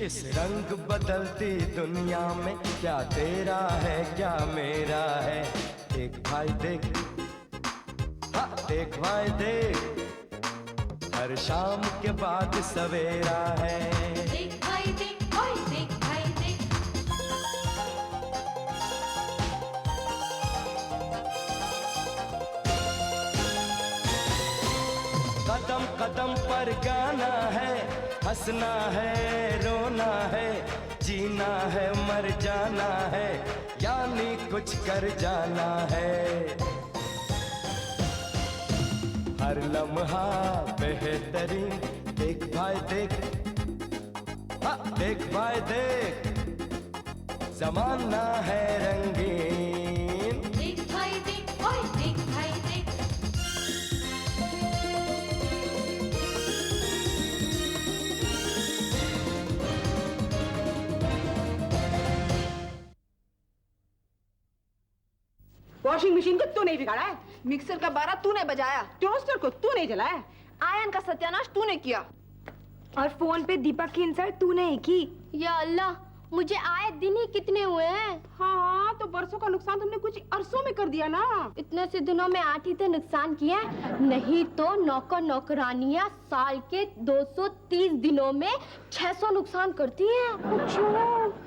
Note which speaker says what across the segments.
Speaker 1: इस रंग बदलती दुनिया में क्या तेरा है क्या मेरा है। देख भाई देख, हाँ देख भाई देख, हर शाम के बाद सवेरा है।
Speaker 2: देख भाई देख, ओए देख भाई देख।
Speaker 1: कदम कदम पर गाना है, हंसना है रोना है, जीना है मर जाना है, यानी कुछ कर जाना है। हर लम्हा बेहतरीन, देख भाई देख, हाँ देख भाई देख, ज़माना है रंगीन।
Speaker 2: देख भाई देख, ओए देख भाई देख।
Speaker 3: वॉशिंग मशीन को तू नहीं बिगाड़ा है,
Speaker 4: मिक्सर का बारह तूने बजाया,
Speaker 3: टोस्टर को तू नहीं जलाया,
Speaker 4: आयन का सत्यानाश तूने किया,
Speaker 5: और फोन पे दीपक की इंसल्ट तूने ही की।
Speaker 6: या अल्लाह, मुझे आए दिन ही कितने हुए हैं।
Speaker 3: हाँ तो बरसों का नुकसान तुमने कुछ अरसों में कर दिया ना।
Speaker 6: इतने से दिनों में 8 ही तो नुकसान किया है, नहीं तो नौकर नौकरानियां साल के 230 दिनों में 600 नुकसान करती हैं।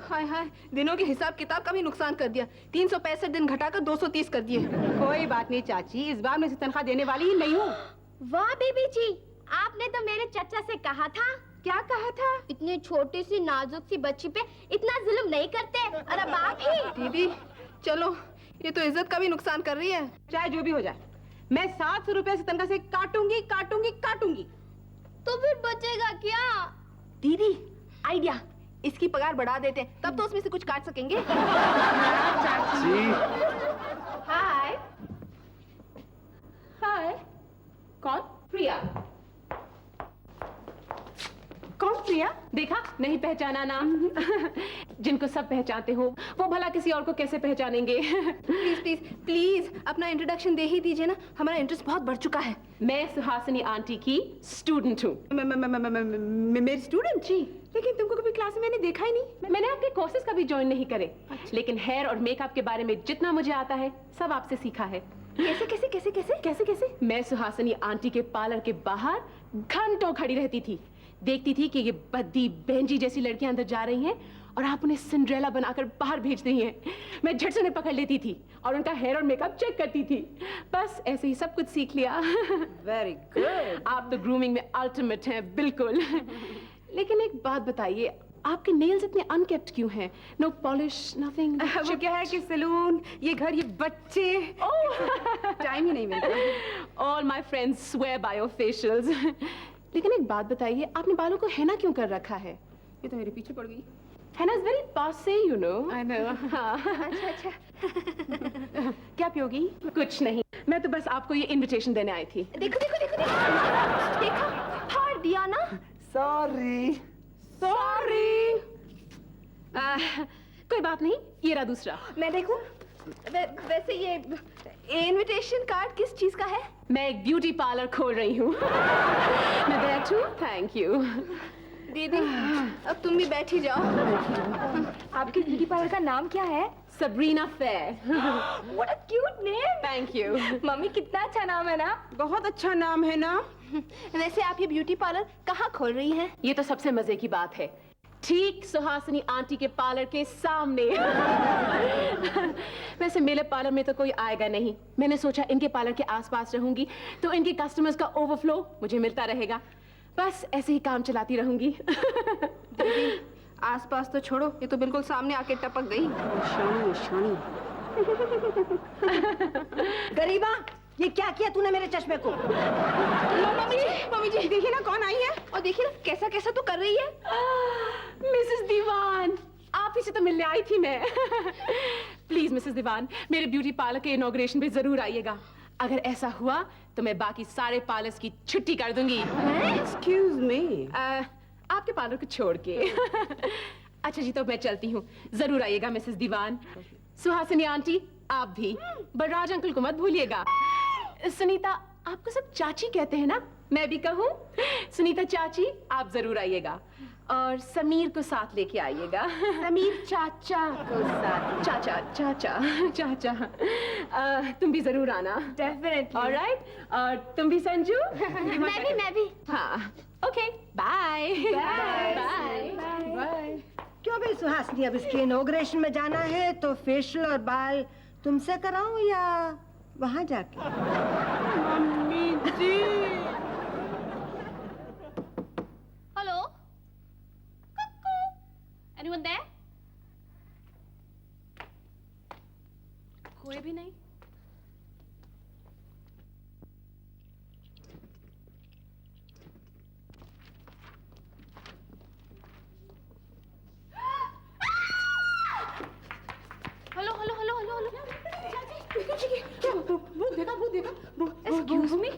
Speaker 4: हाय हाय, दिनों के हिसाब किताब का भी नुकसान कर दिया। 365 दिन घटाकर 230 कर दिए।
Speaker 3: कोई बात नहीं चाची, इस बार मैं इसे तनख्वाह देने वाली ही नहीं हूँ।
Speaker 6: वाह बीबी जी, आपने तो मेरे चचा से कहा था।
Speaker 3: क्या कहा था?
Speaker 6: इतनी छोटी सी नाजुक सी बच्ची पे इतना जुल्म नहीं करते। और अब आप ही।
Speaker 4: दीदी चलो, ये तो इज्जत का भी नुकसान कर रही है।
Speaker 3: चाहे जो भी हो जाए, मैं 700 रुपए से तनख्वाह से काटूंगी काटूंगी काटूंगी।
Speaker 6: तो फिर बचेगा क्या?
Speaker 4: दीदी आइडिया, इसकी पगार बढ़ा देते हैं, तब तो उसमें से कुछ काट सकेंगे।
Speaker 3: हाय हाय, कौन? प्रिया। कौन प्रिया?
Speaker 7: देखा, नहीं पहचाना नाम। जिनको सब पहचानते हो वो भला किसी और को कैसे पहचानेंगे।
Speaker 4: प्लीज प्लीज प्लीज अपना इंट्रोडक्शन दे ही दीजिए ना, हमारा इंटरेस्ट बहुत बढ़ चुका है।
Speaker 7: मैं सुहासिनी आंटी की स्टूडेंट हूँ।
Speaker 3: मेरी स्टूडेंट? जी। लेकिन तुमको कभी क्लास में मैंने देखा ही नहीं।
Speaker 7: मैंने आपके कोर्सेज कभी ज्वाइन नहीं करे। अच्छा। लेकिन हेयर और मेकअप के बारे में जितना मुझे आता है सब आपसे सीखा है।
Speaker 4: कैसे कैसे कैसे कैसे
Speaker 7: कैसे कैसे? मैं सुहासिनी आंटी के पार्लर के बाहर घंटों खड़ी रहती थी, देखती थी कि ये बद्दी बेंजी जैसी लड़कियां अंदर जा रही हैं और आप उन्हें सिंड्रेला बनाकर बाहर भेज रही हैं। मैं झट से उन्हें पकड़ लेती थी और उनका हेयर और मेकअप चेक करती थी। बस ऐसे ही सब कुछ सीख लिया।
Speaker 3: Very good.
Speaker 7: आप तो ग्रूमिंग में अल्टीमेट हैं, बिल्कुल। लेकिन एक बात बताइए, आपके नेल्स इतने अनकेप्ट क्यों हैं? No polish, nothing?
Speaker 3: वो क्या है कि सैलून, ये घर, ये बच्चे, टाइम ही नहीं मिलता।
Speaker 7: All my friends swear by your facials. लेकिन एक बात बताइए, आपने बालों को हैना क्यों कर रखा है?
Speaker 3: ये तो मेरे पीछे पड़ गई।
Speaker 7: हैना इज वेरी पासे, यू नो।
Speaker 3: I know.
Speaker 4: अच्छा अच्छा।
Speaker 7: क्या पियोगी? कुछ नहीं, मैं तो बस आपको ये इनविटेशन देने आई थी।
Speaker 4: देखो देखो देखो देखो, देखा फाड़ दिया ना।
Speaker 1: Sorry
Speaker 7: sorry. कोई बात नहीं, ये रहा दूसरा।
Speaker 4: मैं देखूं? वैसे ये इनविटेशन कार्ड किस चीज का है?
Speaker 7: मैं एक ब्यूटी पार्लर खोल रही हूँ। मैं बैठूं? Thank you.
Speaker 4: दीदी अब तुम भी बैठ ही जाओ।
Speaker 5: आपके ब्यूटी पार्लर का नाम क्या है?
Speaker 7: Sabrina fair.
Speaker 5: What a cute name!
Speaker 7: Thank you.
Speaker 5: Mummy कितना अच्छा नाम है ना?
Speaker 3: बहुत अच्छा नाम है ना?
Speaker 4: वैसे आप ये ब्यूटी पार्लर कहाँ खोल रही हैं?
Speaker 7: ये तो सबसे मजे की बात है, ठीक सुहासिनी आंटी के पार्लर के सामने। वैसे मेरे पार्लर में तो कोई आएगा नहीं, मैंने सोचा इनके पार्लर के आसपास रहूंगी तो इनके कस्टमर्स का ओवरफ्लो मुझे मिलता रहेगा। बस ऐसे ही काम चलाती रहूंगी।
Speaker 4: दीदी आसपास तो छोड़ो, ये तो बिल्कुल सामने आके टपक गई।
Speaker 3: शानी शानी।
Speaker 5: गरीबा, ये क्या किया तूने मेरे चश्मे को?
Speaker 4: मम्मी जी देखिए ना कौन आई है, और देखिए ना कैसा कैसा तो कर रही है।
Speaker 7: मिसेस दीवान, आप ही से तो मिलने आई थी मैं। प्लीज मिसेस दीवान, मेरे ब्यूटी पार्लर के इनॉग्रेशन पे जरूर आइएगा। अगर ऐसा हुआ तो मैं बाकी सारे पार्लर्स की छुट्टी कर दूंगी।
Speaker 3: Excuse me.
Speaker 7: आपके पार्लर को छोड़ के। अच्छा जी, तो मैं चलती हूँ, जरूर आइएगा मिसेस दीवान। सुहासिनी आंटी आप भी, बलराज अंकल को मत भूलिएगा। सुनीता, आपको सब चाची कहते हैं ना? मैं भी कहूँ? सुनीता चाची आप जरूर आइएगा। और समीर को साथ लेके आइएगा।
Speaker 3: समीर चाचा को साथ।
Speaker 7: चाचा चाचा चाचा तुम भी जरूर आना।
Speaker 3: डेफिनेटली।
Speaker 7: ऑलराइट, और तुम भी संजू?
Speaker 6: मैं भी।
Speaker 7: हाँ, ओके, बाय
Speaker 3: बाय।
Speaker 7: बाय।
Speaker 5: क्यों भाई सुहासिनी, अब इसके इनॉग्रेशन में जाना है तो फेशियल और बाल तुमसे कराऊं या वहां जाके?
Speaker 3: Mummy ji.
Speaker 6: Hello, anyone there?
Speaker 7: कोई भी नहीं।
Speaker 6: Hello hello hello hello hello.
Speaker 7: वो देखा। Excuse me?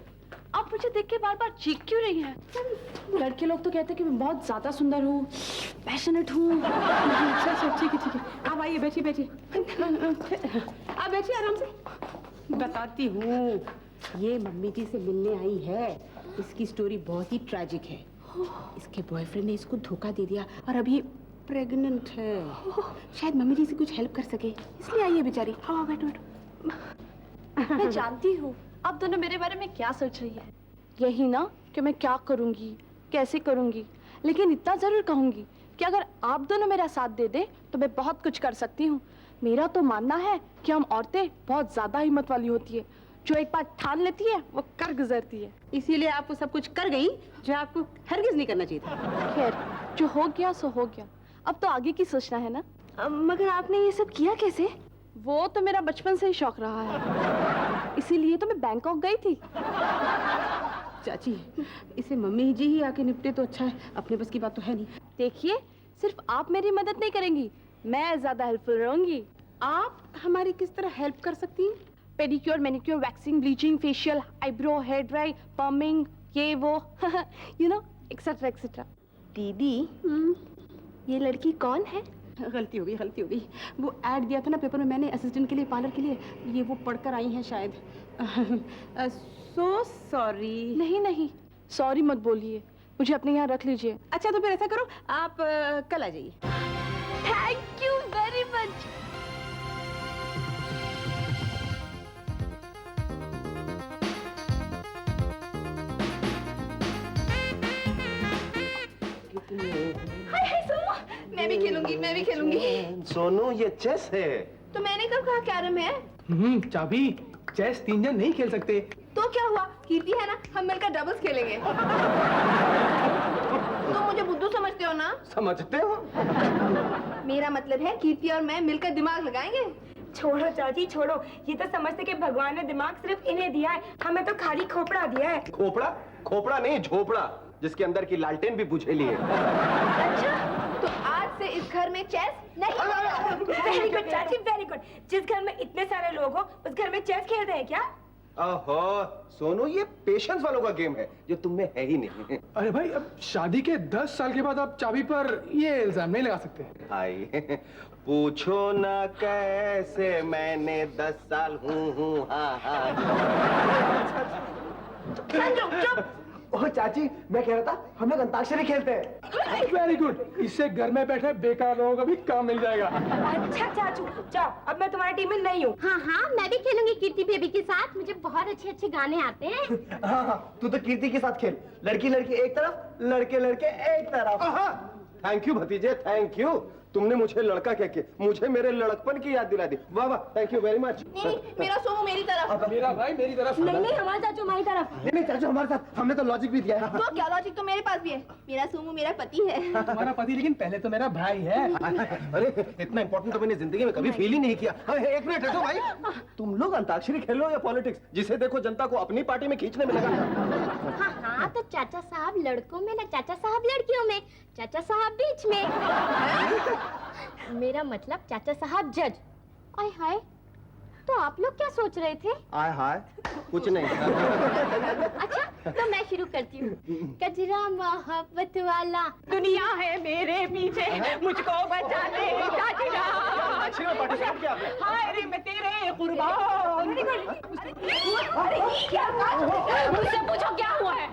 Speaker 7: आप मुझे देख के बार बार चीख क्यों रही हैं? लड़के लोग तो कहते हैं कि मैं बहुत ज्यादा सुंदर हूँ, पैशनेट हूँ। अच्छा, ठीक है। आप आइए, बैठिए। आप बैठिए आराम से।
Speaker 3: बताती हूँ, ये मम्मी जी से मिलने आई है। इसकी स्टोरी बहुत ही ट्रेजिक है। इसके बॉयफ्रेंड ने इसको धोखा दे दिया और अभी प्रेग्नेंट है। शायद मम्मी जी से कुछ हेल्प कर सके, इसलिए आई है बेचारी। हाँ, बैठो।
Speaker 6: मैं जानती हूँ आप दोनों मेरे बारे में क्या सोच रही है।
Speaker 7: यही ना कि मैं क्या करूँगी, कैसे करूँगी, लेकिन इतना जरूर कहूँगी कि अगर आप दोनों मेरा साथ दे दे तो मैं बहुत कुछ कर सकती हूँ। मेरा तो मानना है कि हम औरतें बहुत ज्यादा हिम्मत वाली होती है, जो एक बार ठान लेती है वो कर गुजरती है।
Speaker 3: इसीलिए आप वो सब कुछ कर गई जो आपको हरगिज नहीं करना चाहिए था।
Speaker 7: खैर, जो हो गया सो हो गया, अब तो आगे की सोचना है ना।
Speaker 6: मगर आपने ये सब किया कैसे?
Speaker 7: वो तो मेरा बचपन से ही शौक रहा है, इसीलिए तो मैं बैंकॉक गई थी।
Speaker 3: चाची, इसे मम्मी जी ही आके निपटे तो अच्छा है, अपने बस की बात तो है नहीं।
Speaker 7: देखिए, सिर्फ आप मेरी मदद नहीं करेंगी, मैं ज्यादा हेल्पफुल रहूंगी।
Speaker 3: आप हमारी किस तरह हेल्प कर सकती हैं?
Speaker 7: Pedicure, manicure, waxing, bleaching, facial, eyebrow, hair dry, pumping, ये वो यू नो एक्सेट्रा एक्सेट्रा।
Speaker 3: दीदी,
Speaker 6: ये लड़की कौन है?
Speaker 3: गलती हो गई। वो ऐड दिया था ना पेपर में मैंने असिस्टेंट के लिए, पार्लर के लिए, ये वो पढ़कर आई हैं शायद। So sorry.
Speaker 7: नहीं, सॉरी मत बोलिए, मुझे अपने यहाँ रख लीजिए।
Speaker 3: अच्छा, तो फिर ऐसा करो, आप कल आ जाइए।
Speaker 6: Thank you very much.
Speaker 4: मैं भी खेलूंगी।
Speaker 1: सोनू, ये चेस है।
Speaker 4: तो मैंने कब कहा कैरम है?
Speaker 8: चाबी, चेस 3 जन नहीं खेल सकते।
Speaker 4: तो क्या हुआ, कीर्ति है ना, हम मिलकर डबल्स खेलेंगे। तुम मुझे बुद्धू समझते हो ना?
Speaker 1: समझते हो?
Speaker 4: मेरा मतलब है कीर्ति और मैं मिलकर दिमाग लगाएंगे।
Speaker 5: छोड़ो चाची छोड़ो, ये तो समझते कि भगवान ने दिमाग सिर्फ इन्हें दिया है, हमें तो खाली खोपड़ा दिया है।
Speaker 1: खोपड़ा नहीं, झोपड़ा, जिसके अंदर की लालटेन भी बुझे लिए।
Speaker 4: अच्छा, तो आज से इस घर में चेस नहीं।
Speaker 5: वेरी गुड चाची, वेरी गुड। जिस घर में इतने सारे लोग हो, उस घर में चेस खेलते हैं क्या?
Speaker 1: ओहो सोनू, ये पेशेंस वालों का गेम है जो तुम में है ही नहीं।
Speaker 8: अरे भाई, अब शादी के 10 साल के बाद आप चाबी पर ये इल्जाम नहीं लगा सकते।
Speaker 1: आई पूछो ना कैसे मैंने 10 साल हूँ। हाँ।
Speaker 8: ओह चाची, मैं कह रहा था हम लोग अंताक्षरी खेलते हैं। वेरी गुड, इससे घर में बैठे बेकार लोगों को भी काम मिल जाएगा।
Speaker 5: अच्छा चाचू, जाओ, अब मैं तुम्हारी टीम में नहीं हूँ।
Speaker 6: हाँ, मैं भी खेलूंगी कीर्ति बेबी के साथ। मुझे बहुत अच्छे गाने आते हैं।
Speaker 8: हाँ, तू तो कीर्ति के साथ खेल। लड़की एक तरफ, लड़के एक तरफ।
Speaker 1: थैंक यू भतीजे, थैंक यू। तुमने मुझे लड़का कह के मुझे मेरे लड़कपन की याद दिला दी। वाह वाह, थैंक यू वेरी मच।
Speaker 4: नहीं, मेरा सोनू मेरी तरफ।
Speaker 8: मेरा भाई मेरी तरफ।
Speaker 5: नहीं, हमारे चाचू हमारी तरफ।
Speaker 8: नहीं चाचू हमारे साथ, हमने तो लॉजिक भी दिया है।
Speaker 4: तो क्या लॉजिक तो मेरे पास भी है। मेरा सोनू मेरा पति है।
Speaker 8: तुम्हारा पति, लेकिन पहले तो मेरा भाई है।
Speaker 1: अरे इतना इम्पोर्टेंट तो मैंने जिंदगी में कभी फील ही नहीं किया। एक मिनट रुको भाई, तुम लोग अंताक्षरी खेलो या पॉलिटिक्स, जिसे देखो जनता को अपनी पार्टी में खींचने में लगा।
Speaker 6: हाँ, तो चाचा साहब लड़कों में ना, चाचा साहब लड़कियों में, चाचा साहब बीच में। मेरा मतलब चाचा साहब जज। आय हाय, तो आप लोग क्या सोच रहे थे?
Speaker 1: आय हाय, कुछ नहीं।
Speaker 6: अच्छा, तो मैं शुरू करती हूँ। कजरा मोहब्बत वाला
Speaker 7: दुनिया है मेरे पीछे, मुझको बचा ले कजरा। हाय रे मैं तेरे कुर्बान। मुझसे पूछो क्या हुआ है?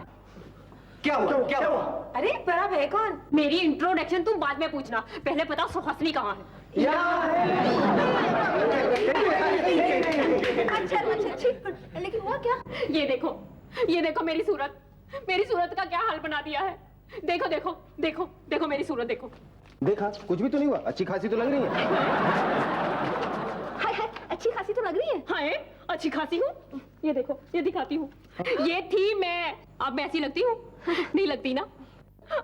Speaker 1: क्या हुआ क्या हुआ?
Speaker 5: अरे पर आप है कौन?
Speaker 6: मेरी इंट्रोडक्शन तुम बाद में पूछना, पहले बताओ सुहासिनी कहाँ है?
Speaker 5: अच्छा ठीक, लेकिन हुआ क्या?
Speaker 6: ये देखो मेरी सूरत का क्या हाल बना दिया है। देखो देखो देखो देखो मेरी सूरत देखो।
Speaker 1: देखा, कुछ भी तो नहीं हुआ, अच्छी खासी तो लग रही है।
Speaker 6: हाय हाय, अच्छी खासी तो लग रही है। हाय, अच्छी खासी हूँ। ये देखो, ये दिखाती हूँ। ये थी मैं, अब मैं ऐसी लगती हूँ? नहीं लगती ना।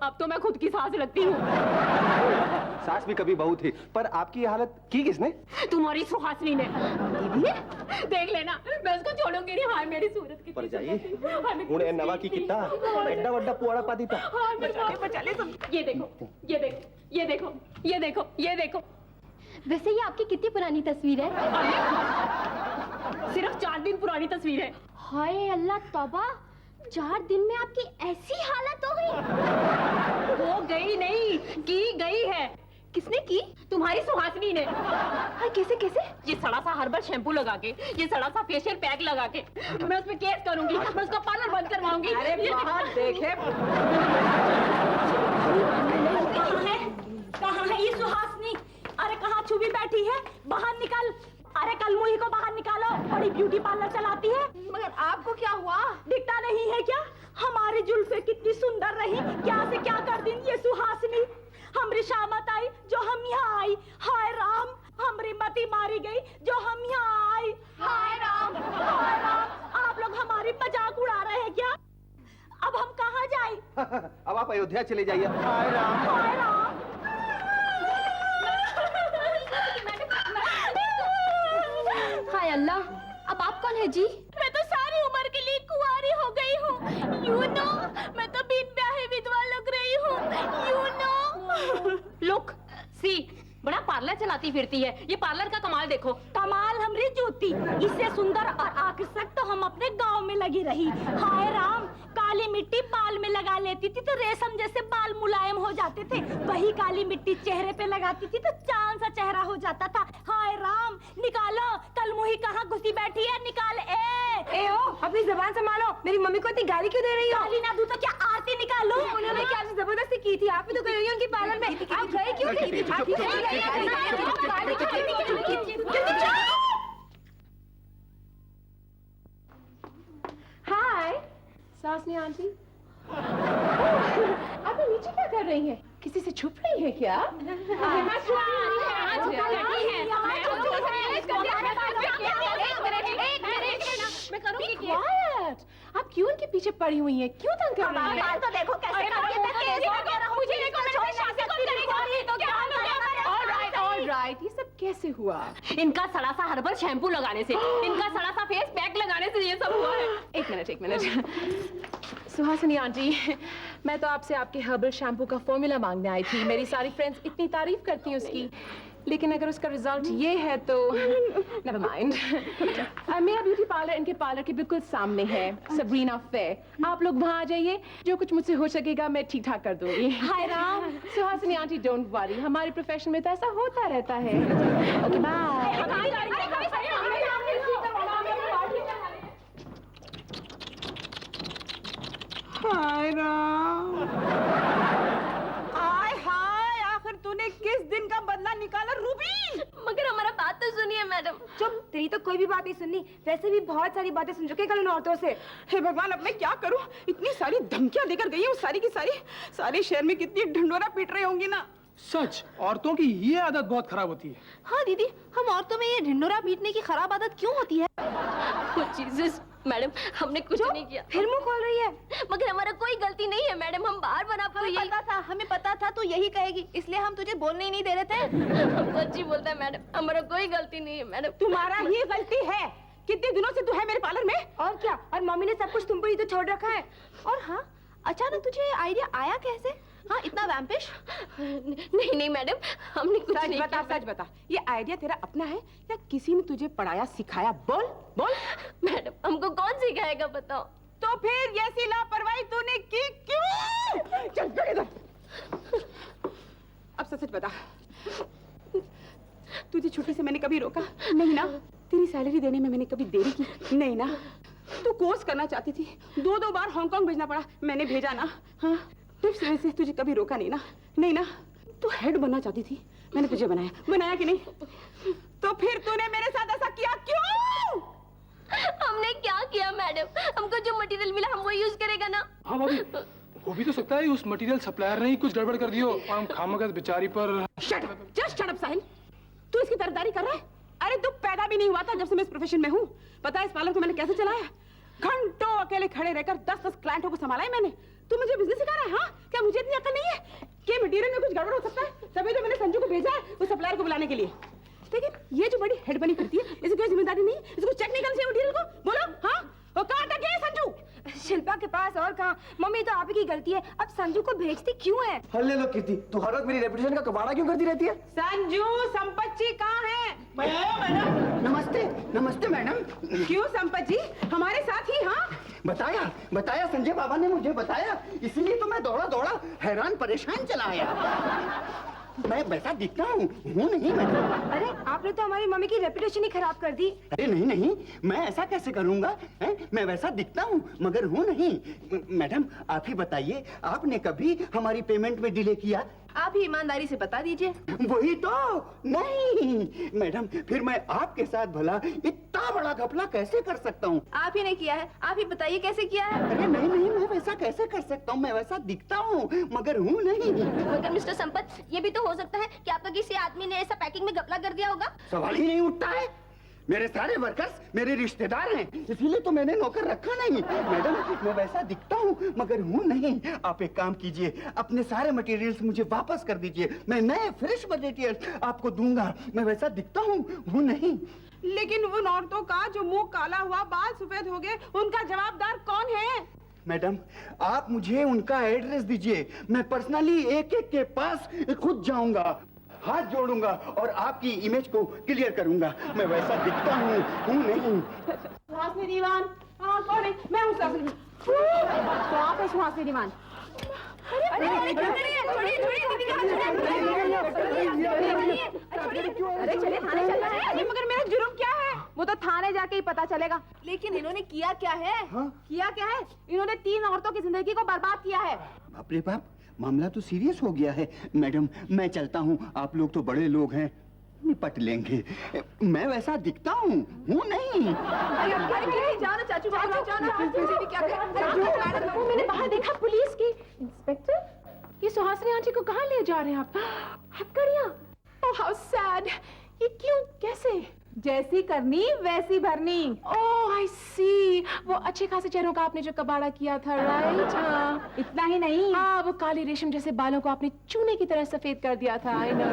Speaker 6: अब तो मैं खुद की सास लगती हूँ।
Speaker 1: सास भी कभी बहू थी, पर आपकी ये हालत की किसने?
Speaker 6: तुम्हारी सुहासिनी ने। देख लेना, मैं उसको छोड़ूंगी नहीं। हाय मेरी सूरत की।
Speaker 1: पर जाइए, उन्हें नवा की कितना एड्डा वड्डा पुआड़ा पाती था।
Speaker 6: बचा ले तुम। ये देखो, ये देखो, ये देखो, ये देखो, ये देखो। वैसे ये आपकी कितनी पुरानी तस्वीर है? सिर्फ 4 दिन पुरानी तस्वीर है। हाय अल्लाह तौबा, 4 दिन में आपकी ऐसी हालत हो गई? हो गई नहीं, की गई है। किसने की? तुम्हारी सुहासिनी ने। हाँ, कैसे कैसे? ये सड़ा सा हर्बल शैम्पू लगा के, ये सड़ा सा फेशियल पैक लगा के, मैं उसमें केस करूंगी, मैं उसका पार्लर बंद करवाऊंगी।
Speaker 5: अरे बाहर देखे।
Speaker 6: कहाँ है ये सुहासिनी? अरे कहाँ छुपी बैठी है? बाहर निकल। अरे कल मुही को बाहर निकालो, बड़ी ब्यूटी पार्लर चलाती है।
Speaker 4: मगर आपको क्या हुआ?
Speaker 6: दिखता नहीं है क्या? हमारी जुल्फे कितनी सुंदर रही, क्या से क्या कर दी ये सुहासिनी। हमरी शामत आई जो हम यहाँ आई। हाय राम, हमरी मती मारी गई जो हम यहाँ आई। हाय राम, हाय राम, आप लोग हमारी मजाक उड़ा रहे हैं क्या? अब हम कहाँ जाए?
Speaker 1: अब आप अयोध्या चले जाइए। हाय राम,
Speaker 6: हाय राम। हाय अल्लाह, अब आप कौन है जी? मैं तो सारी उम्र के लिए कुंवारी हो गई हूँ। यू नो, मैं तो बिन ब्याहे विधवा लग रही हूँ। You know. लुक, सी, बड़ा पार्लर चलाती फिरती है। ये पार्लर का कमाल देखो। कमाल हमरी जूती, इससे सुंदर और आकर्षक तो हम अपने गांव में लगी रही। हाय राम, काली मिट्टी बाल में लगा लेती थी तो रेशम जैसे बाल मुलायम हो जाते थे। वही काली मिट्टी चेहरे पे लगाती थी तो चांद सा चेहरा हो जाता था। हाय राम, निकालो, कल मुही कहाँ घुसी बैठी है, निकाल। ए ओ, अपनी जबान संभालो। मेरी मम्मी को इतनी गाली क्यों दे रही हो? गाली ना दूं तो क्या, आरती निकालो। उन्होंने क्या जबरदस्ती की थी? आप भी तो गई हुई उनकी पार्लर में। आप गई क्यों थी?
Speaker 7: हाय सासनी आंटी। आप नीचे क्या कर रही हैं? किसी से छुप रही है क्या? मैं करूंगी क्या? आप क्यों उनके पीछे पड़ी हुई हैं? क्यों तंग कर रही हैं?
Speaker 6: तो देखो कैसे मुझे देखो, मैं शादी कौन करेगा? तो क्या
Speaker 7: ऑलराइट, ये सब कैसे हुआ?
Speaker 6: इनका सड़ा सा हर्बल शैम्पू लगाने से, इनका सड़ा सा फेस पैक लगाने से ये सब हुआ है।
Speaker 7: एक मिनट। सुहासिनी आंटी, मैं तो आपसे आपके हर्बल शैम्पू का फॉर्मूला मांगने आई थी। मेरी सारी फ्रेंड्स इतनी तारीफ करती हैं उसकी, लेकिन अगर उसका रिजल्ट ये है तो नेवर माइंड। मेरा ब्यूटी पार्लर इनके पार्लर के बिल्कुल सामने है, सबरीना फेयर। आप लोग वहाँ आ जाइए, जो कुछ मुझसे हो सकेगा मैं ठीक ठाक कर दूंगी।
Speaker 6: हाय Ram.
Speaker 7: Suhasini aunty don't worry, हमारे प्रोफेशन में तो ऐसा होता रहता है। Okay bye.
Speaker 3: हाय राम, हाय हाय, आखिर तूने किस दिन का बदला निकाला रूबी?
Speaker 6: मगर हमारा बात तो सुनिए मैडम।
Speaker 5: चुप, तेरी तो कोई भी बात नहीं सुननी। वैसे भी बहुत सारी बातें सुन चुके कल उन औरतों से।
Speaker 3: हे भगवान, अब मैं क्या करूं? इतनी सारी धमकियां देकर गई हूँ, सारी की सारी। सारे शहर में कितनी ढंढोरा पीट रही होंगी ना।
Speaker 8: सच, औरतों की ये आदत बहुत खराब होती है।
Speaker 4: हाँ दीदी, हम औरतों में ये ढिंडोरा पीटने की खराब आदत क्यों होती है?
Speaker 6: जीसस मैडम, हमने कुछ नहीं किया।
Speaker 5: फिर मुंह खोल रही है।
Speaker 6: मगर हमारा कोई गलती नहीं है मैडम, हम बार बार आपको यही
Speaker 4: हमें पता था तू यही कहेगी, इसलिए हम तुझे बोलने ही नहीं दे रहे थे।
Speaker 6: हम सच्ची बोलता है मैडम, हमारा कोई गलती नहीं है मैडम।
Speaker 3: तुम्हारा ही गलती है। कितने दिनों से तू है मेरे पार्लर में?
Speaker 5: और क्या, और मम्मी ने सब कुछ तुम पर ही तो छोड़ रखा है।
Speaker 4: और हाँ, अचानक तुझे आइडिया आया कैसे? हाँ, इतना वैम्पिश?
Speaker 6: नहीं नहीं मैडम, हमने कुछ नहीं किया।
Speaker 3: सच बता, ये आइडिया तेरा अपना है या किसी ने तुझे पढ़ाया सिखाया? बोल बोल।
Speaker 6: मैडम, हमको कौन सिखाएगा बताओ?
Speaker 3: तो फिर ऐसी लापरवाही तूने की क्यों? चल बैठ इधर। अब सच बता, तुझे छुट्टी से मैंने कभी रोका नहीं ना? तेरी सैलरी देने में मैंने कभी देरी की नहीं ना? तू कोर्स करना चाहती थी, 2 बार हांगकांग भेजना पड़ा, मैंने भेजा ना। हाँ, टिप्स वजह से तुझे कभी रोका नहीं ना? नहीं ना? तू हेड बनना चाहती थी, मैंने तुझे बनाया कि नहीं? तो फिर तूने मेरे साथ ऐसा किया क्यों?
Speaker 6: हमने क्या किया मैडम? हमको जो मटेरियल मिला हम वो यूज करेगा ना।
Speaker 8: हाँ भाभी, हो भी तो सकता है उस मटेरियल सप्लायर ने ही कुछ गड़बड़ कर दियो और हम खामखा बेचारी पर।
Speaker 3: Shut up, just shut up Sahil. तू इसकी तरफदारी कर रहा है? अरे तू पैदा भी नहीं हुआ था जब से मैं इस प्रोफेशन में हूँ। पता है इस पार्लर को मैंने कैसे चलाया? घंटों अकेले खड़े रहकर 10-10 क्लाइंटों को संभाला है मैंने। तू मुझे बिजनेस सिखा रहा है? हाँ, क्या मुझे इतनी अकल नहीं है कि मटेरियल में कुछ गड़बड़ हो सकता है? तभी तो मैंने संजू को भेजा है उस सप्लायर को बुलाने के लिए। लेकिन ये जो बड़ी हेड बनी करती है, इसकी कोई जिम्मेदारी नहीं? इसको चेक नहीं करना चाहिए मटेरियल को? बोलो हाँ, वो कहाँ अटक गया है संजू?
Speaker 9: शिल्पा के पास और कहाँ? मम्मी तो आप ही की गलती है। अब संजू को भेजती क्यों है?
Speaker 8: हल्ले लो कीर्ति, तू हर वक्त मेरी रेपुटेशन का कबाड़ा क्यों करती रहती है?
Speaker 3: संजू, संपत जी कहाँ है?
Speaker 8: मैं आया मैडम। नमस्ते, नमस्ते मैडम।
Speaker 3: क्यों संपत जी, हमारे साथ ही? हाँ,
Speaker 10: बताया संजय बाबा ने मुझे बताया, इसलिए तो मैं दौड़ा हैरान परेशान चला आया। मैं वैसा दिखता हूँ नहीं मैडम?
Speaker 9: अरे आपने तो हमारी मम्मी की रेपुटेशन ही खराब कर दी।
Speaker 10: अरे नहीं, मैं ऐसा कैसे करूँगा? मैं वैसा दिखता हूँ मगर हूँ नहीं। मैडम आप ही बताइए, आपने कभी हमारी पेमेंट में डिले किया?
Speaker 4: आप ही ईमानदारी से बता दीजिए।
Speaker 10: वही तो नहीं मैडम, फिर मैं आपके साथ भला इतना बड़ा घपला कैसे कर सकता हूँ?
Speaker 4: आप ही ने किया है, आप ही बताइए कैसे किया है।
Speaker 10: अरे नहीं, मैं वैसा कैसे कर सकता हूँ? मैं वैसा दिखता हूँ मगर हूँ नहीं।
Speaker 6: मगर मिस्टर संपत, ये भी तो हो सकता है कि आपका किसी आदमी ने ऐसा पैकिंग में घपला कर दिया होगा।
Speaker 10: सवाल ही नहीं उठता है। मेरे सारे वर्कर्स मेरे रिश्तेदार हैं, इसीलिए तो मैंने नौकर रखा नहीं। मैडम मैं वैसा दिखता हूँ मगर हूँ नहीं। आप एक काम कीजिए, अपने सारे मटेरियल्स मुझे वापस कर दीजिए, मैं नए फ्रेश मटेरियल्स आपको दूंगा। मैं वैसा दिखता हूँ नहीं।
Speaker 3: लेकिन उन औरतों का जो मुंह काला हुआ, बाल सफेद हो गए, उनका जवाबदार कौन है?
Speaker 10: मैडम आप मुझे उनका एड्रेस दीजिए, मैं पर्सनली एक के पास खुद जाऊंगा, हाथ जोड़ूंगा और आपकी इमेज को क्लियर करूंगा। मैं वैसा दिखता हूँ नहीं।
Speaker 3: सुहासिनी दीवान, हाँ कौन है? मैं हूँ सुहासिनी। तो आप है सुहासिनी दीवान?
Speaker 6: अरे
Speaker 3: चलिए थाने चलना है। अरे मगर मेरा जुर्म क्या है? वो तो थाने जाके ही पता चलेगा।
Speaker 4: लेकिन इन्होंने किया क्या है?
Speaker 3: किया क्या है? इन्होंने 3 औरतों की जिंदगी को बर्बाद किया है।
Speaker 10: बाप रे बाप, मामला तो सीरियस हो गया है। मैडम मैं चलता हूँ, आप लोग तो बड़े लोग हैं, निपट लेंगे। मैं वैसा दिखता हूँ नहीं।
Speaker 4: जाओ चाचू,
Speaker 7: वो मैंने बाहर देखा पुलिस की। इंस्पेक्टर, ये सुहासिनी आंटी को कहाँ ले जा रहे हैं आप? हथकड़ियाँ? Oh how sad. ये क्यों, कैसे?
Speaker 3: जैसी करनी वैसी भरनी।
Speaker 7: ओह आई सी, वो अच्छे खासे चेहरों का आपने जो कबाड़ा किया था, राइट? हाँ,
Speaker 3: इतना ही नहीं,
Speaker 7: हाँ वो काले रेशम जैसे बालों को आपने चूने की तरह सफेद कर दिया था। I know.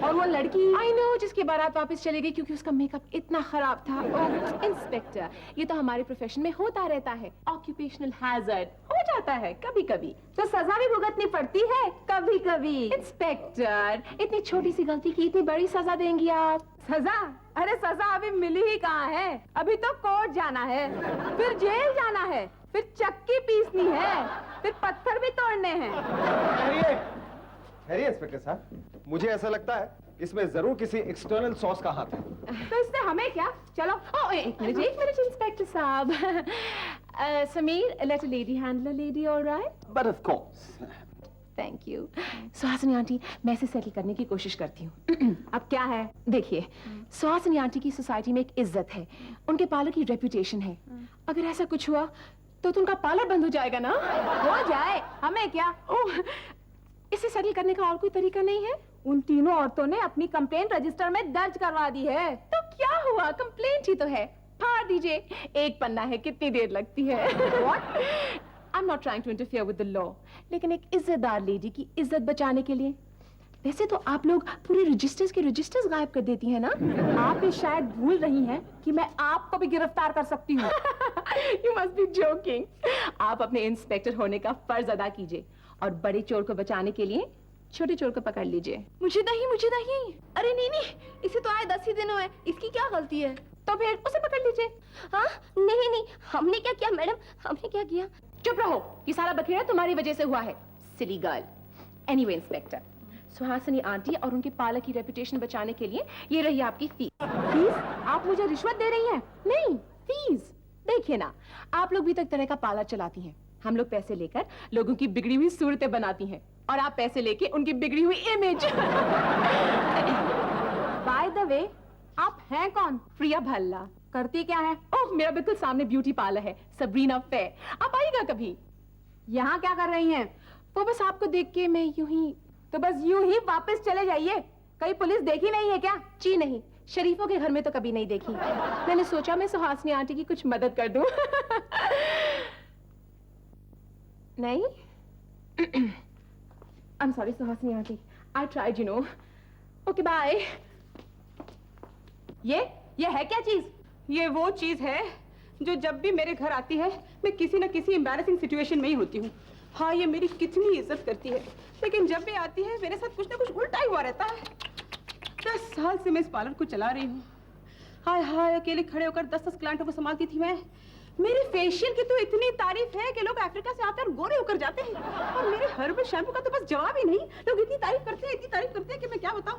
Speaker 3: और वो लड़की,
Speaker 7: आई नो, जिसकी बारात वापस चली गई क्योंकि उसका मेकअप इतना खराब था। ओह इंस्पेक्टर, ये तो हमारे प्रोफेशन में होता रहता है, ऑक्यूपेशनल हैजर्ड हो जाता है कभी कभी।
Speaker 3: तो सजा भी भुगतनी पड़ती है कभी कभी।
Speaker 7: इंस्पेक्टर, इतनी छोटी सी गलती की इतनी बड़ी सजा देंगी आप?
Speaker 3: सजा? अरे सजा अभी मिली ही कहाँ है? अभी तो कोर्ट जाना है, फिर जेल जाना है, फिर चक्की पीसनी है, फिर पत्थर भी तोड़ने हैं।
Speaker 1: खैरिए इंस्पेक्टर साहब, मुझे ऐसा लगता है इसमें जरूर किसी एक्सटर्नल सॉस का हाथ है।
Speaker 3: तो इससे हमें क्या? चलो।
Speaker 7: एक मिनट इंस्पेक्टर साहब। Sameer, let a lady handle a lady, alright?
Speaker 10: But of course.
Speaker 7: Thank you. Suhasini aunty, मैं इसे सेटल करने की कोशिश करती हूँ।
Speaker 3: अब क्या है?
Speaker 7: देखिए, सुहासिनी आंटी की सोसाइटी में एक इज्जत है, उनके पार्लर की रेपुटेशन है। अगर ऐसा कुछ हुआ तो उनका पार्लर बंद हो जाएगा ना?
Speaker 3: हो जाए, हमें क्या?
Speaker 7: ओह, इसे सेटल करने का और कोई तरीका नहीं है?
Speaker 3: उन तीनों औरतों ने अपनी कंप्लेंट रजिस्टर में दर्ज करवा दी है।
Speaker 7: तो क्या हुआ, कंप्लेंट ही तो है, फाड़ दीजिए। एक पन्ना है, कितनी देर लगती है? What? I'm not trying to interfere with the law, लेकिन एक इज्जतदार लेडी की इज्जत बचाने के लिए। वैसे तो आप लोग पूरे रजिस्टर्स के रजिस्टर्स गायब कर देती हैं ना?
Speaker 3: आप ये शायद भूल रही हैं कि मैं आपको भी गिरफ्तार कर सकती हूँ।
Speaker 7: You must be joking. आप अपने इंस्पेक्टर होने का फर्ज अदा कीजिए और बड़े चोर को बचाने के लिए छोटे चोर को पकड़ लीजिए।
Speaker 4: मुझे नहीं। अरे नहीं, इसे तो आए 10 ही दिन हुए, इसकी क्या गलती है?
Speaker 7: तो फिर उसे पकड़ लीजिए।
Speaker 6: हाँ नहीं, हमने क्या किया मैडम? हमने क्या किया?
Speaker 7: चुप रहो, ये सारा बखेड़ा तुम्हारी वजह से हुआ है, silly girl. Anyway inspector, Suhasini aunty और उनके पार्लर की रेपुटेशन बचाने के लिए ये रही आपकी फीस।
Speaker 3: फीस? आप मुझे रिश्वत दे रही हैं?
Speaker 7: नहीं, फीस। देखिए ना, आप लोग भी तो एक तरह का पार्लर चलाती हैं। हम लोग पैसे लेकर लोगों की बिगड़ी हुई सूरतें बनाती हैं और आप पैसे लेके उनकी बिगड़ी हुई इमेज। बाय द वे, आप हैं कौन? प्रिया भल्ला। करती क्या है? ओह, मेरा बिल्कुल सामने ब्यूटी पार्लर है, सबरीना फे। आप आइएगा कभी।
Speaker 3: यहाँ क्या कर रही हैं?
Speaker 7: वो बस आपको देख के मैं यूं ही।
Speaker 3: तो बस यूं ही वापस चले जाइए। कहीं पुलिस देखी नहीं है क्या?
Speaker 7: जी नहीं, शरीफों के घर में तो कभी नहीं देखी। मैंने सोचा मैं सुहासिनी आंटी की कुछ मदद कर दूं। नहीं? I'm sorry, Suhasini aunty. I tried, you know. Okay, bye.
Speaker 3: ये है क्या चीज?
Speaker 4: ये वो चीज है जो जब भी मेरे घर आती है मैं किसी न किसी एम्बैरेसिंग सिचुएशन में ही होती हूँ। हाँ, ये मेरी कितनी इज्जत करती है, लेकिन जब भी आती है मेरे साथ कुछ ना कुछ उल्टा ही हुआ रहता है। 10 साल से मैं इस पार्लर को चला रही हूँ। हाय हाय, अकेले खड़े होकर 10-10 क्लाइंटों को संभालती थी मैं। मेरे फेशियल की तो इतनी तारीफ है कि लोग अफ्रीका से आकर गोरे होकर जाते हैं, और मेरे हर्बल शैम्पू का तो बस जवाब ही नहीं। लोग इतनी तारीफ करते हैं कि मैं क्या बताऊं।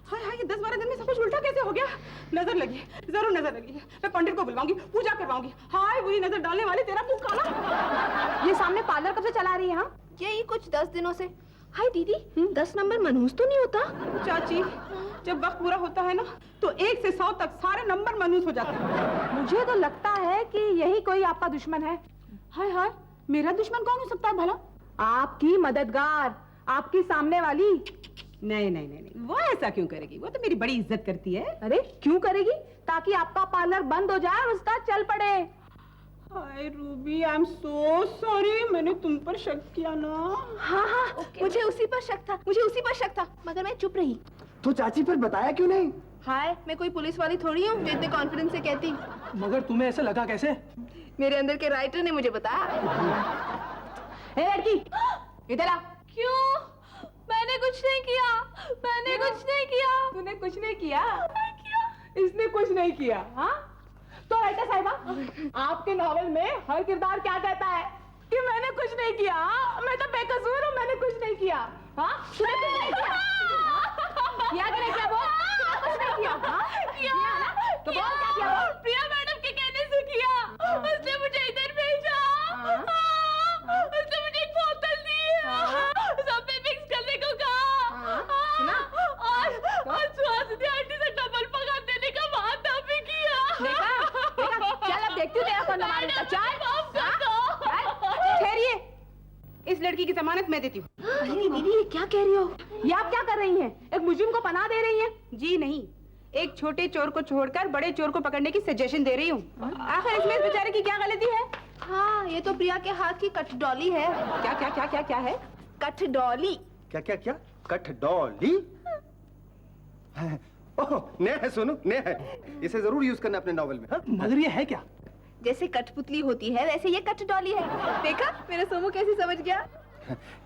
Speaker 4: हाय हाय, ये 10-12 दिन में सब कुछ उल्टा कैसे हो गया? नजर लगी, जरूर नजर लगी है। मैं पंडित को बुलवाऊंगी, पूजा करवाऊंगी। हाय, बुरी नजर डालने वाले, तेरा मुंह काला।
Speaker 3: ये सामने पार्लर कब से चला रही है? हाँ,
Speaker 6: यही कुछ 10 दिनों से। हाय दीदी, 10 नंबर मनहूस तो नहीं होता?
Speaker 4: चाची, जब वक्त पूरा होता है ना तो 1 से 100 तक सारे नंबर मनहूस हो जाते हैं।
Speaker 3: मुझे तो लगता है कि यही कोई आपका दुश्मन है।
Speaker 4: हाय हाय, मेरा दुश्मन कौन हो सकता है भला?
Speaker 3: आपकी मददगार, आपकी सामने वाली।
Speaker 4: नहीं, वो ऐसा क्यों करेगी? वो तो मेरी बड़ी इज्जत करती है।
Speaker 3: अरे क्यों करेगी? ताकि आपका पार्लर बंद हो जाए और उसका चल पड़े।
Speaker 4: Hi Ruby, I am so sorry, मैंने तुम पर शक किया ना।
Speaker 6: हाँ, मुझे उसी पर शक था, मगर मैं चुप रही।
Speaker 8: तो चाची फिर बताया क्यों नहीं?
Speaker 6: हाय, मैं कोई पुलिस वाली थोड़ी हूँ जो इतने कॉन्फिडेंस से कहती।
Speaker 8: मगर तुम्हें ऐसा लगा कैसे?
Speaker 6: मेरे अंदर के राइटर ने मुझे बताया।
Speaker 3: ए लड़की, इधर आ।
Speaker 6: क्यों? मैंने कुछ नहीं किया।
Speaker 3: तूने कुछ नहीं किया? इसने कुछ नहीं किया। हाँ, तो राइटर साहिबा, आपके नॉवेल में हर किरदार क्या कहता है? कि मैंने कुछ नहीं किया। मैं तो बेकसूर हूँ, मैंने कुछ नहीं किया। हाँ, तूने कुछ नहीं किया। किया कि नहीं किया? बोल, तूने कुछ नहीं किया। हाँ, किया ना? तो बोल क्या किया? बोल।
Speaker 6: प्रिया मैडम के कहने से किया। उसने मुझे इधर भेजा। उसने मुझे एक बोतल दी, सब पे मिक्स करने को कहा, और सुहासिनी आंटी से डबल पगार देने का वादा भी किया।
Speaker 3: देखा? चल अब देखती हूँ तेरा कौन हमारे साथ। चल,
Speaker 4: ठहरिए, इस लड़की की जमानत मैं देती हूँ।
Speaker 6: अरे दीदी, ये क्या कह रही हो?
Speaker 3: ये आप क्या कर रही हैं? एक मुजरिम को पनाह दे रही हैं?
Speaker 4: जी नहीं, एक छोटे चोर को छोड़कर बड़े चोर को पकड़ने की सजेशन दे रही हूँ। आखिर इसमें इस बेचारे की क्या गलती है?
Speaker 6: हाँ, ये तो प्रिया के हाथ की कठडौली है।
Speaker 4: क्या है?
Speaker 6: कठडौली।
Speaker 10: क्या? कठडौली? ओह, नया है सोनू, नया है। इसे जरूर यूज करना अपने नॉवेल में। हाँ?
Speaker 8: मगर ये है क्या?
Speaker 6: जैसे कठपुतली होती है वैसे ये कठडौली है। देखा, मेरा सोमू कैसे समझ गया?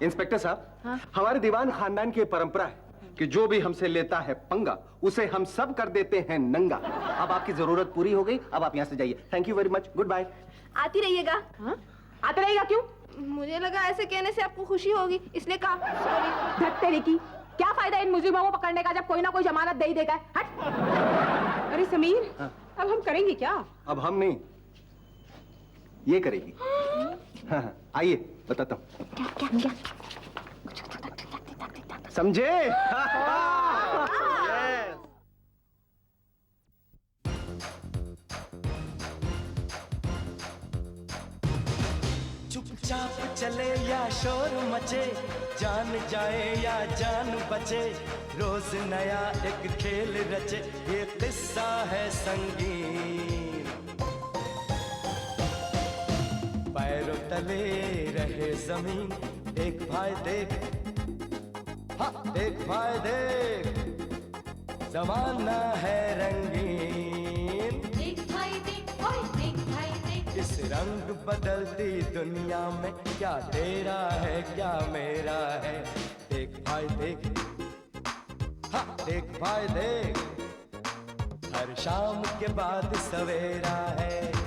Speaker 10: इंस्पेक्टर साहब, हमारे दीवान खानदान की परंपरा है कि जो भी हमसे लेता है पंगा, उसे हम सब कर देते हैं नंगा। अब आपकी जरूरत पूरी हो गई, अब आप यहाँ से जाइए। Thank you very much, good bye.
Speaker 6: आती रहिएगा।
Speaker 3: हाँ? आते रहेगा क्यों?
Speaker 6: मुझे लगा ऐसे कहने से आपको खुशी होगी, इसलिए कहा। सॉरी।
Speaker 3: धत तेरे की, क्या फायदा इन मुजरिमों को पकड़ने का जब कोई ना कोई जमानत दे ही देगा। हट।
Speaker 4: अरे समीर, अब हम करेंगे क्या?
Speaker 10: अब हम नहीं, ये करेगी। हाँ, आइए बताता हूँ।
Speaker 6: क्या?
Speaker 10: समझे?
Speaker 1: चुपचाप चले या शोर मचे, जान जाए या जान बचे, रोज नया एक खेल रचे, ये किस्सा है संगीन। पैरों तले रहे जमीन, देख भाई देख, हाँ देख भाई देख, जमाना है रंगीन।
Speaker 2: देख भाई देख, ओए देख भाई देख।
Speaker 1: इस रंग बदलती दुनिया में क्या तेरा है क्या मेरा है, देख भाई देख, हाँ देख भाई देख, हर शाम के बाद सवेरा है।